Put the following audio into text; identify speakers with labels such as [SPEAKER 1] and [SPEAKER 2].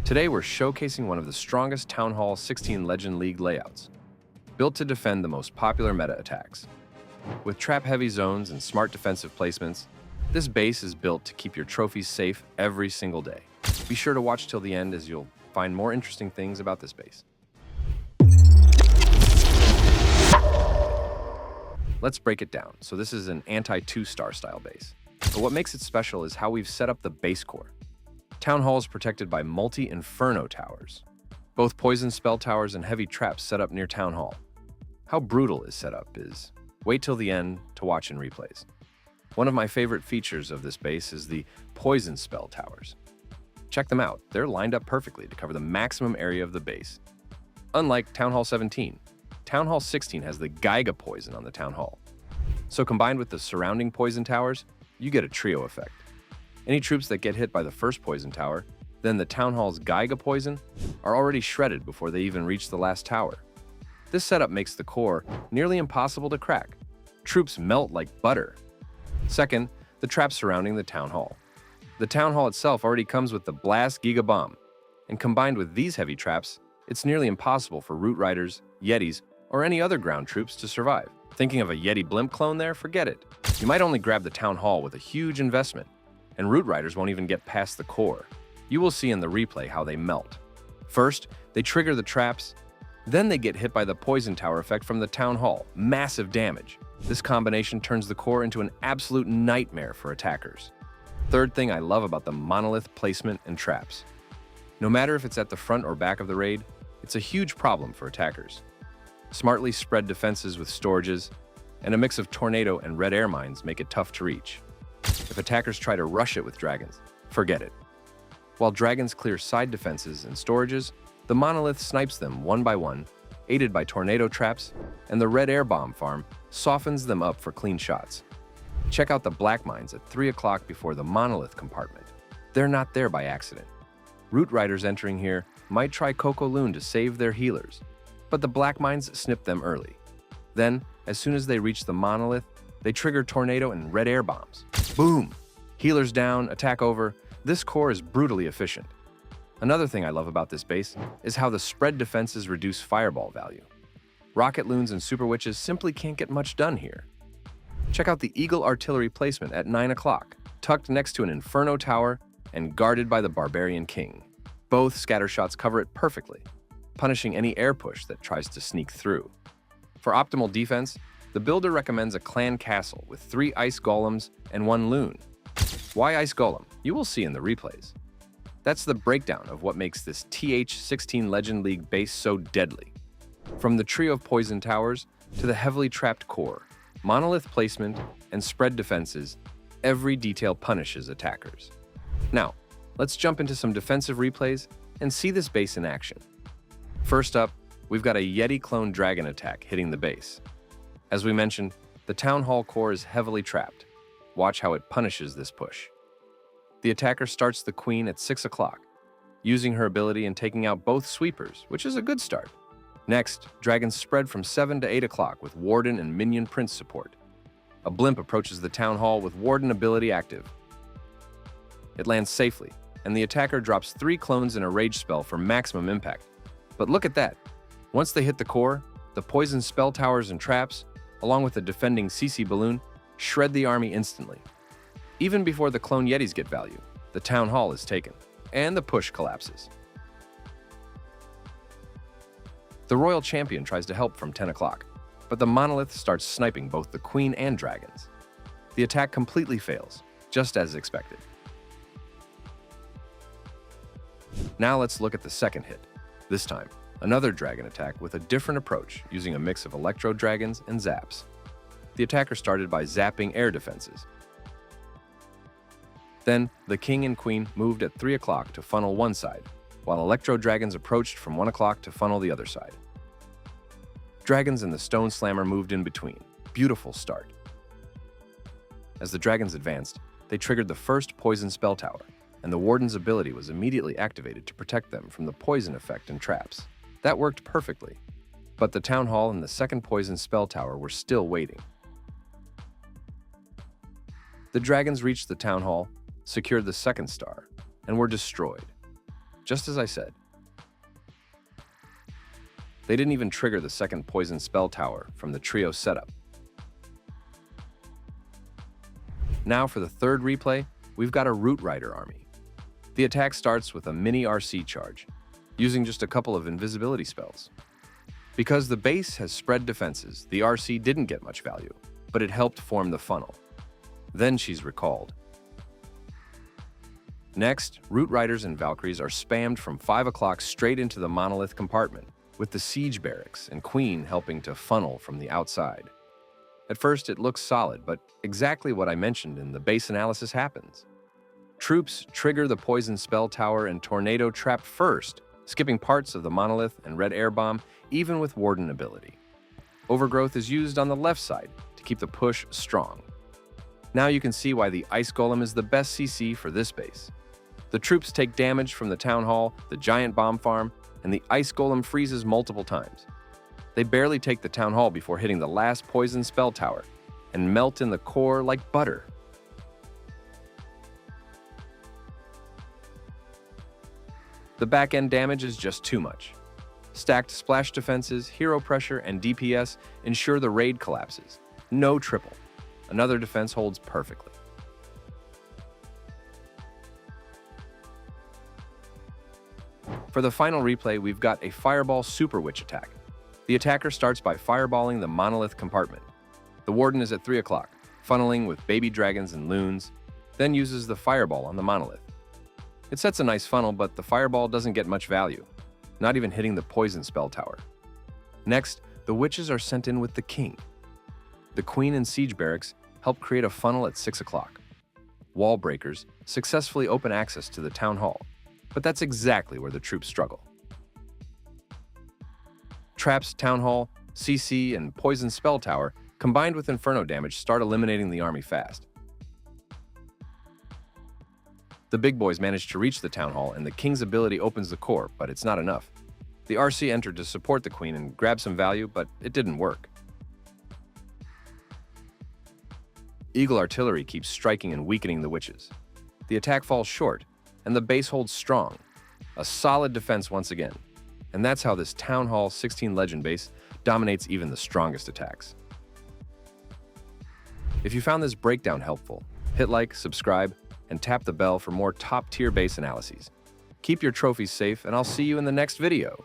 [SPEAKER 1] Today we're showcasing one of the strongest Town Hall 16 Legend League layouts, built to defend the most popular meta attacks. With trap-heavy zones and smart defensive placements, this base is built to keep your trophies safe every single day. Be sure to watch till the end as you'll find more interesting things about this base. Let's break it down. So this is an Anti-2 star style base. But what makes it special is how we've set up the base core. Town Hall is protected by multi-inferno towers, both poison spell towers and heavy traps set up near Town Hall. How brutal is set up is wait till the end to watch in replays. One of my favorite features of this base is the poison spell towers. Check them out, they're lined up perfectly to cover the maximum area of the base. Unlike Town Hall 17, Town Hall 16 has the Giga poison on the Town Hall. So combined with the surrounding poison towers, you get a trio effect. Any troops that get hit by the first poison tower, then the Town Hall's Giga poison, are already shredded before they even reach the last tower. This setup makes the core nearly impossible to crack. Troops melt like butter. Second, the traps surrounding the Town Hall. The Town Hall itself already comes with the Blast Giga Bomb, and combined with these heavy traps, it's nearly impossible for Root Riders, Yetis, or any other ground troops to survive. Thinking of a Yeti blimp clone there? Forget it. You might only grab the Town Hall with a huge investment, and Root Riders won't even get past the core. You will see in the replay how they melt. First, they trigger the traps, then they get hit by the poison tower effect from the Town Hall. Massive damage. This combination turns the core into an absolute nightmare for attackers. Third thing I love about the monolith placement and traps. No matter if it's at the front or back of the raid, it's a huge problem for attackers. Smartly spread defenses with storages, and a mix of tornado and red air mines make it tough to reach. If attackers try to rush it with dragons, forget it. While dragons clear side defenses and storages, the monolith snipes them one by one, aided by tornado traps, and the red air bomb farm softens them up for clean shots. Check out the black mines at 3 o'clock before the monolith compartment. They're not there by accident. Root Riders entering here might try Loon to save their healers, but the black mines snip them early. Then, as soon as they reach the monolith, they trigger tornado and red air bombs. Boom! Healers down, attack over. This core is brutally efficient. Another thing I love about this base is how the spread defenses reduce fireball value. Rocket Loons and Super Witches simply can't get much done here. Check out the Eagle artillery placement at 9 o'clock, tucked next to an Inferno tower and guarded by the Barbarian King. Both scatter shots cover it perfectly, punishing any air push that tries to sneak through. For optimal defense, the builder recommends a clan castle with 3 ice golems and 1 loon. Why ice golem? You will see in the replays. That's the breakdown of what makes this TH16 Legend League base so deadly. From the trio of poison towers to the heavily trapped core, monolith placement, and spread defenses, every detail punishes attackers. Now, let's jump into some defensive replays and see this base in action. First up, we've got a Yeti clone dragon attack hitting the base. As we mentioned, the Town Hall core is heavily trapped. Watch how it punishes this push. The attacker starts the queen at 6 o'clock, using her ability and taking out both sweepers, which is a good start. Next, dragons spread from 7 to 8 o'clock with Warden and Minion Prince support. A blimp approaches the Town Hall with Warden ability active. It lands safely, and the attacker drops 3 clones and a rage spell for maximum impact. But look at that. Once they hit the core, the poison spell towers and traps, along with the defending CC balloon, shred the army instantly. Even before the clone Yetis get value, the Town Hall is taken, and the push collapses. The Royal Champion tries to help from 10 o'clock, but the monolith starts sniping both the queen and dragons. The attack completely fails, just as expected. Now let's look at the second hit. This time, another dragon attack with a different approach using a mix of electro dragons and zaps. The attacker started by zapping air defenses. Then, the king and queen moved at 3 o'clock to funnel one side, while electro dragons approached from 1 o'clock to funnel the other side. Dragons and the stone slammer moved in between. Beautiful start. As the dragons advanced, they triggered the first poison spell tower, and the warden's ability was immediately activated to protect them from the poison effect and traps. That worked perfectly, but the Town Hall and the second poison spell tower were still waiting. The dragons reached the Town Hall, secured the second star, and were destroyed. just as I said. They didn't even trigger the second poison spell tower from the trio setup. Now for the third replay, we've got a Root Rider army. The attack starts with a mini RC charge, using just a couple of invisibility spells. Because the base has spread defenses, the RC didn't get much value, but it helped form the funnel. Then she's recalled. Next, Root Riders and Valkyries are spammed from 5 o'clock straight into the monolith compartment, with the siege barracks and Queen helping to funnel from the outside. At first, it looks solid, but exactly what I mentioned in the base analysis happens. Troops trigger the poison spell tower and tornado trap first, skipping parts of the monolith and red air bomb, even with warden ability. Overgrowth is used on the left side to keep the push strong. Now you can see why the Ice Golem is the best CC for this base. The troops take damage from the Town Hall, the giant bomb farm, and the Ice Golem freezes multiple times. They barely take the Town Hall before hitting the last poison spell tower and melt in the core like butter. The back-end damage is just too much. Stacked splash defenses, hero pressure, and DPS ensure the raid collapses. No triple. Another defense holds perfectly. For the final replay, we've got a Fireball Super Witch attack. The attacker starts by fireballing the monolith compartment. The warden is at 3 o'clock, funneling with baby dragons and loons, then uses the fireball on the monolith. It sets a nice funnel, but the fireball doesn't get much value, not even hitting the poison spell tower. Next, the witches are sent in with the king. The queen and siege barracks help create a funnel at 6 o'clock. Wall breakers successfully open access to the town hall, but that's exactly where the troops struggle. Traps, town hall, CC, and poison spell tower combined with inferno damage start eliminating the army fast. The big boys manage to reach the town hall and the king's ability opens the core, but it's not enough. The RC entered to support the queen and grab some value, but it didn't work. Eagle artillery keeps striking and weakening the witches. The attack falls short, and the base holds strong. A solid defense once again. And that's how this Town Hall 16 Legend base dominates even the strongest attacks. If you found this breakdown helpful, hit like, subscribe, and tap the bell for more top-tier base analyses. Keep your trophies safe, and I'll see you in the next video.